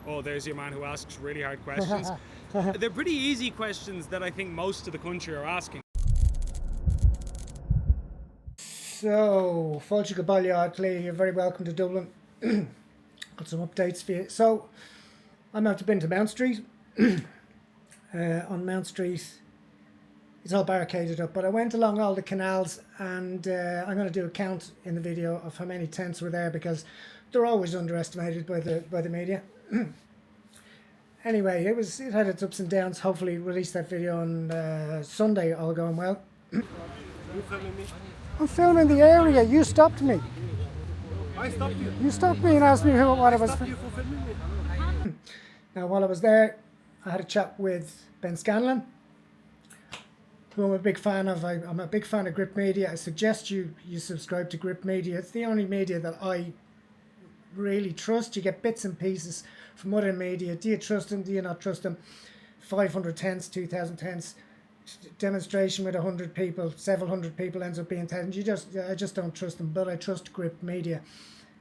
Oh, there's your man who asks really hard questions. They're pretty easy questions that I think most of the country are asking. So, Fáilte go baile Lee, you're very welcome to Dublin. Got some updates for you. So, I'm out to been to Mount Street. On Mount Street, it's all barricaded up, but I went along all the canals, and I'm going to do a count in the video of how many tents were there, because they're always underestimated by the media. Anyway, it had its ups and downs. Hopefully release that video on Sunday, all going well. You filming me? I'm filming the area. You stopped me. I stopped you. You stopped me and asked me what I was. You for filming me. Now, while I was there, I had a chat with Ben Scallan, who I'm a big fan of. I'm a big fan of Gript Media. I suggest you subscribe to Gript Media. It's the only media that I really trust. You get bits and pieces from other media. Do you trust them? Do you not trust them? 500 tents, 2,000 tents, demonstration with 100 people, several hundred people ends up being 10. I just don't trust them, but I trust Gript Media.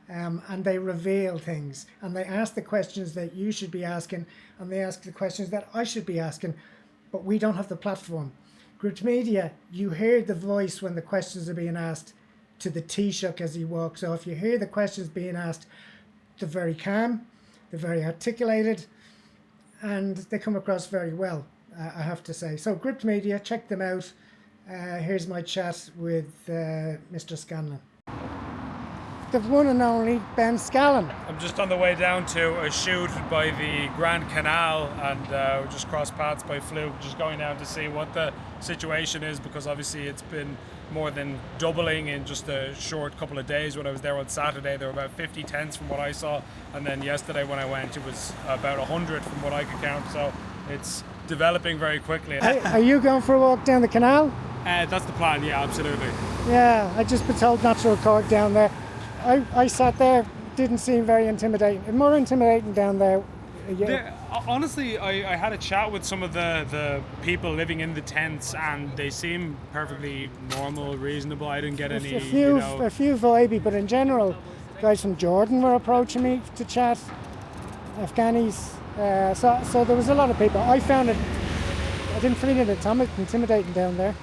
And they reveal things, and they ask the questions that you should be asking, and they ask the questions that I should be asking, but we don't have the platform. Gript Media, you hear the voice when the questions are being asked to the Taoiseach as he walks off. You hear the questions being asked. They're very calm, they're very articulated, and they come across very well, I have to say. So Gript Media, check them out. Here's my chat with Mr. Scallan. The one and only Ben Scallan. I'm just on the way down to a shoot by the Grand Canal, and we just crossed paths by fluke, just going down to see what the situation is, because obviously it's been more than doubling in just a short couple of days. When I was there on Saturday, there were about 50 tents from what I saw, and then yesterday when I went, it was about 100 from what I could count, so it's developing very quickly. Are you going for a walk down the canal? That's the plan, yeah, absolutely. Yeah, I just been told not to record down there. I sat there, didn't seem very intimidating. More intimidating down there. Yeah. Honestly, I had a chat with some of the people living in the tents, and they seem perfectly normal, reasonable. I didn't get any, a few vibey, but in general, guys from Jordan were approaching me to chat, Afghanis. So there was a lot of people. I found it, I didn't find it intimidating down there.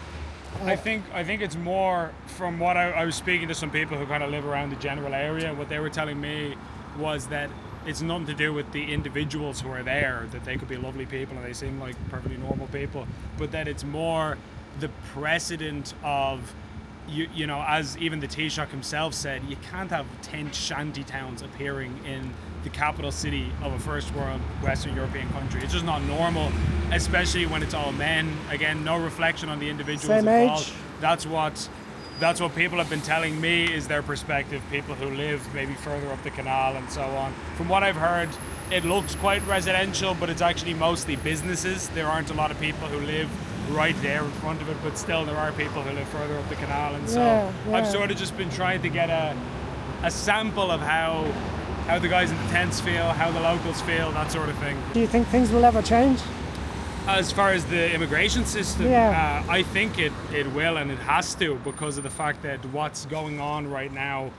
I think it's more from what I was speaking to some people who kind of live around the general area. What they were telling me was that it's nothing to do with the individuals who are there, that they could be lovely people and they seem like perfectly normal people, but that it's more the precedent of, you know, as even the Taoiseach himself said, you can't have tent shanty towns appearing in the capital city of a first world Western European country. It's just not normal, especially when it's all men. Again, no reflection on the individuals Same involved. Age. That's what people have been telling me is their perspective, people who live maybe further up the canal and so on. From what I've heard, it looks quite residential, but it's actually mostly businesses. There aren't a lot of people who live right there in front of it, but still there are people who live further up the canal, and so I've sort of just been trying to get a sample of how the guys in the tents feel, how the locals feel, that sort of thing. Do you think things will ever change? As far as the immigration system, I think it will, and it has to, because of the fact that what's going on right now.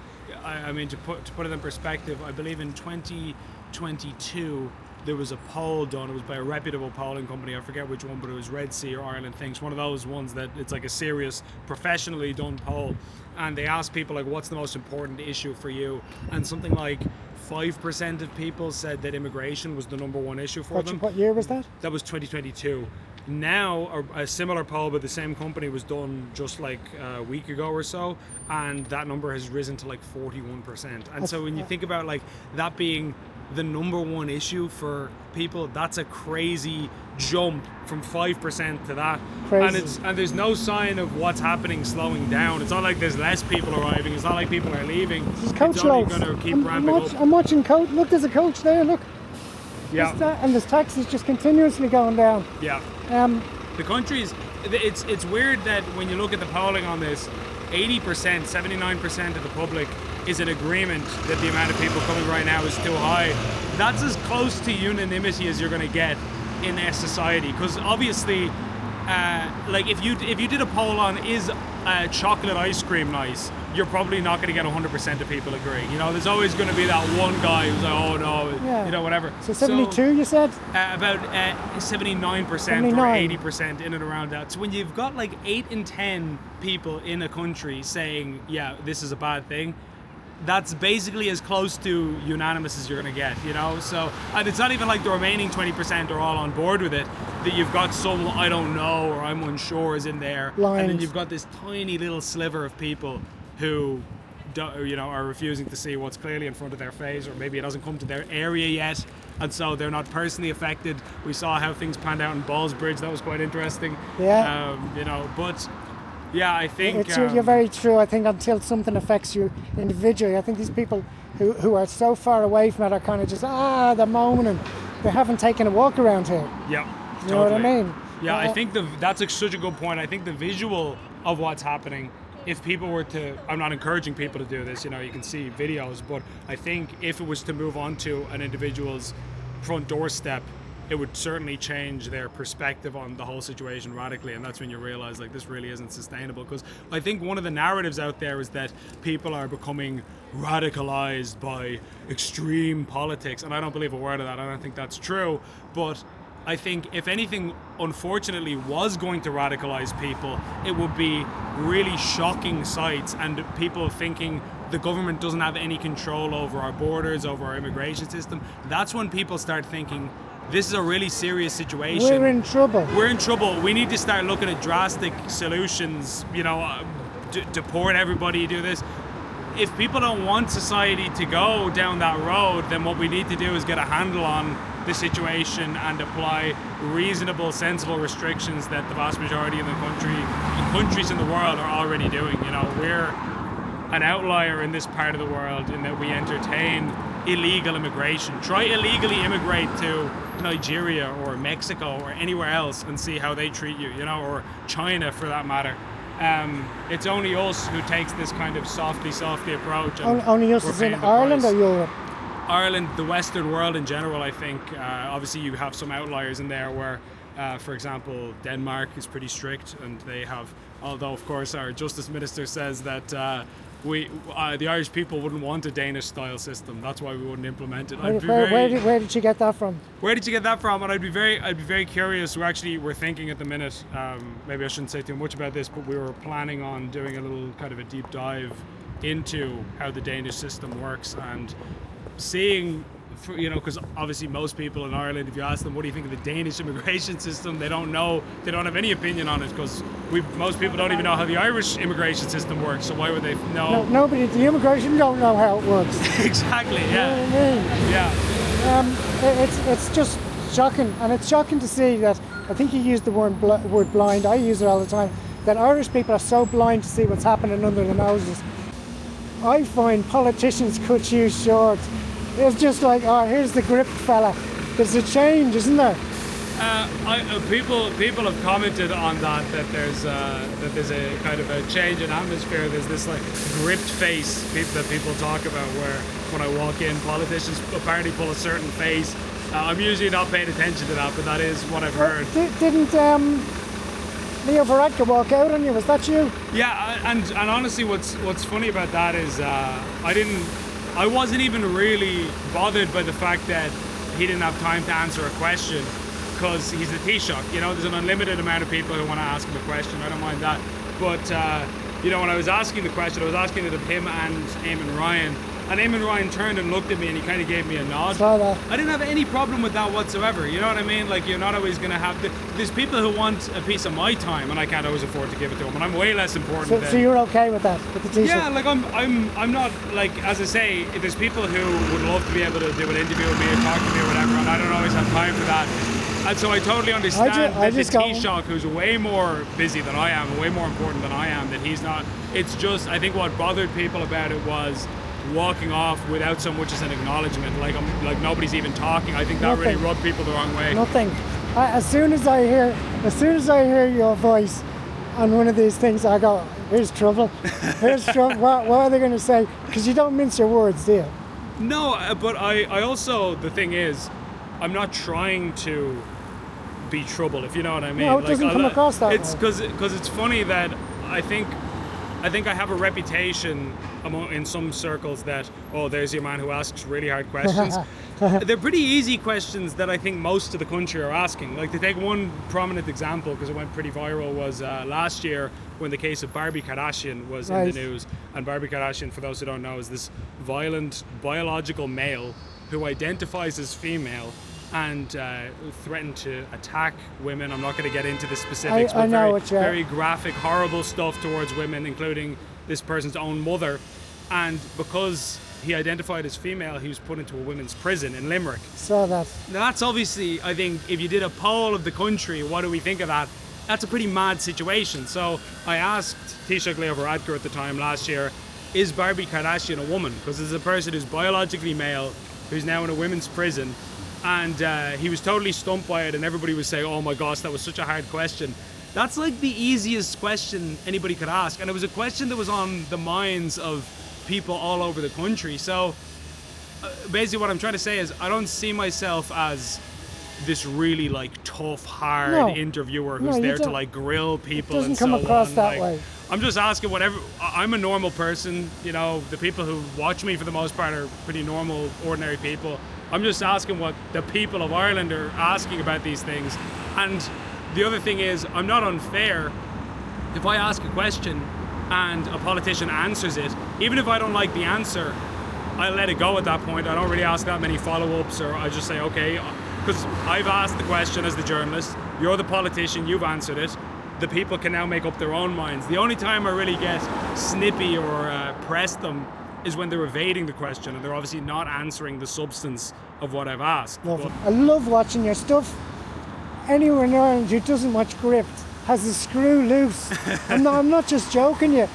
I mean, to put it in perspective, I believe in 2022 there was a poll done. It was by a reputable polling company. I forget which one, but it was Red Sea or Ireland Thinks. One of those ones that it's like a serious, professionally done poll. And they asked people, like, what's the most important issue for you? And something like 5% of people said that immigration was the number one issue for them. What year was that? That was 2022. Now, a similar poll by the same company was done just like a week ago or so, and that number has risen to like 41%. And so when you think about like that being the number one issue for people, that's a crazy jump from 5% to that. Crazy. And there's no sign of what's happening slowing down. It's not like there's less people arriving. It's not like people are leaving. There's coach it's only loads. going to keep ramping up. I'm watching coach. Look, there's a coach there. Look. Yeah. And there's taxis just continuously going down. Yeah. The country's, it's weird that when you look at the polling on this, 80%, 79% of the public is in agreement that the amount of people coming right now is too high. That's as close to unanimity as you're going to get in a society, because obviously like if you did a poll on is chocolate ice cream nice, you're probably not going to get 100% of people agree. You know, there's always going to be that one guy who's like, oh no, you know, whatever. So 72, you said? About 79% or 80% in and around that. So when you've got like 8 in 10 people in a country saying, yeah, this is a bad thing, that's basically as close to unanimous as you're going to get, you know? So, and it's not even like the remaining 20% are all on board with it, that you've got some I don't know or I'm unsure is in there. Lines. And then you've got this tiny little sliver of people who, you know, are refusing to see what's clearly in front of their face, or maybe it hasn't come to their area yet, and so they're not personally affected. We saw how things panned out in Ballsbridge. That was quite interesting. Yeah. You know, but yeah, I think you're very true. I think until something affects you individually, I think these people who are so far away from it are kind of just they're moaning and they haven't taken a walk around here. Yeah, you know what I mean? Yeah, I think that's such a good point. I think the visual of what's happening, if people were to, I'm not encouraging people to do this, you know, you can see videos, but I think if it was to move on to an individual's front doorstep, it would certainly change their perspective on the whole situation radically, and that's when you realize like this really isn't sustainable. Because I think one of the narratives out there is that people are becoming radicalized by extreme politics, and I don't believe a word of that. I don't think that's true, but I think if anything unfortunately was going to radicalize people, it would be really shocking sights and people thinking the government doesn't have any control over our borders, over our immigration system. That's when people start thinking this is a really serious situation. We're in trouble. We're in trouble. We need to start looking at drastic solutions, you know, deport everybody, do this. If people don't want society to go down that road, then what we need to do is get a handle on the situation and apply reasonable, sensible restrictions that the vast majority of the countries in the world are already doing. You know, we're an outlier in this part of the world in that we entertain illegal immigration. Try illegally immigrate to Nigeria or Mexico or anywhere else and see how they treat you, you know, or China for that matter. It's only us who takes this kind of softly approach. Only us is in Ireland or Europe? Ireland, the Western world in general, I think. Obviously you have some outliers in there where, for example, Denmark is pretty strict, and they have, although of course our Justice Minister says that the Irish people wouldn't want a Danish-style system. That's why we wouldn't implement it. Where did you get that from? Where did you get that from? And I'd be very curious. We're thinking at the minute. Maybe I shouldn't say too much about this, but we were planning on doing a little kind of a deep dive into how the Danish system works and seeing. You know, because obviously most people in Ireland, if you ask them, what do you think of the Danish immigration system, they don't know, they don't have any opinion on it, because most people don't even know how the Irish immigration system works, so why would they know? No, nobody, the immigration don't know how it works. Exactly, yeah. You know what I mean? Yeah. It's just shocking, and it's shocking to see that, I think you used the word blind, I use it all the time, that Irish people are so blind to see what's happening under their noses. I find politicians cut you short. It's just like, here's the Gript fella. There's a change, isn't there? People have commented on that there's a kind of a change in atmosphere. There's this like Gript face that people talk about, where when I walk in, politicians apparently pull a certain face. I'm usually not paying attention to that, but that is what I've heard. Didn't Leo Varadkar walk out on you? Was that you? Yeah, and honestly, what's funny about that is I wasn't even really bothered by the fact that he didn't have time to answer a question, because he's the Taoiseach. You know, there's an unlimited amount of people who want to ask him a question. I don't mind that. But, you know, when I was asking the question, I was asking it of him and Eamon Ryan. And Eamon Ryan turned and looked at me and he kind of gave me a nod. Saw that. I didn't have any problem with that whatsoever. You know what I mean? Like, you're not always going to have... There's people who want a piece of my time and I can't always afford to give it to them. And I'm way less important than... So you're okay with that, with the Taoiseach? Yeah, like I'm not, like, as I say, there's people who would love to be able to do an interview with me or talk to me or whatever, and I don't always have time for that. And so I totally understand that the Taoiseach, who's way more busy than I am, way more important than I am, that he's not... It's just, I think what bothered people about it was walking off without so much as an acknowledgement, like nobody's even talking. I think that really rubbed people the wrong way. Nothing. As soon as I hear your voice on one of these things, I go, here's trouble. Here's trouble. What are they going to say? Because you don't mince your words, do you? No, but I also, the thing is, I'm not trying to be trouble, if you know what I mean. No, it doesn't come across that it's way. because it's funny that I think I have a reputation in some circles that, oh, there's your man who asks really hard questions. They're pretty easy questions that I think most of the country are asking. Like, to take one prominent example, because it went pretty viral, was last year when the case of Barbie Kardashian was in the news. And Barbie Kardashian, for those who don't know, is this violent biological male who identifies as female and threatened to attack women. I'm not going to get into the specifics, but very graphic, horrible stuff towards women, including this person's own mother. And because he identified as female, he was put into a women's prison in Limerick. Saw that. Now, that's obviously, I think, if you did a poll of the country, what do we think of that? That's a pretty mad situation. So I asked Taoiseach Leo Varadkar at the time last year, is Barbie Kardashian a woman? Because there's a person who's biologically male, who's now in a women's prison. And he was totally stumped by it, and everybody was saying, oh my gosh, that was such a hard question. That's like the easiest question anybody could ask. And it was a question that was on the minds of people all over the country. So basically what I'm trying to say is I don't see myself as this really like tough, hard interviewer who's there to like grill people and so on. It doesn't come across that way. I'm just asking whatever. I'm a normal person, you know, the people who watch me for the most part are pretty normal, ordinary people. I'm just asking what the people of Ireland are asking about these things. And the other thing is, I'm not unfair. If I ask a question and a politician answers it, even if I don't like the answer, I let it go at that point. I don't really ask that many follow-ups, or I just say, okay, because I've asked the question as the journalist, you're the politician, you've answered it. The people can now make up their own minds. The only time I really get snippy or press them is when they're evading the question and they're obviously not answering the substance of what I've asked. I love watching your stuff. Anyone in Ireland who doesn't watch Gript has the screw loose. I'm not just joking you.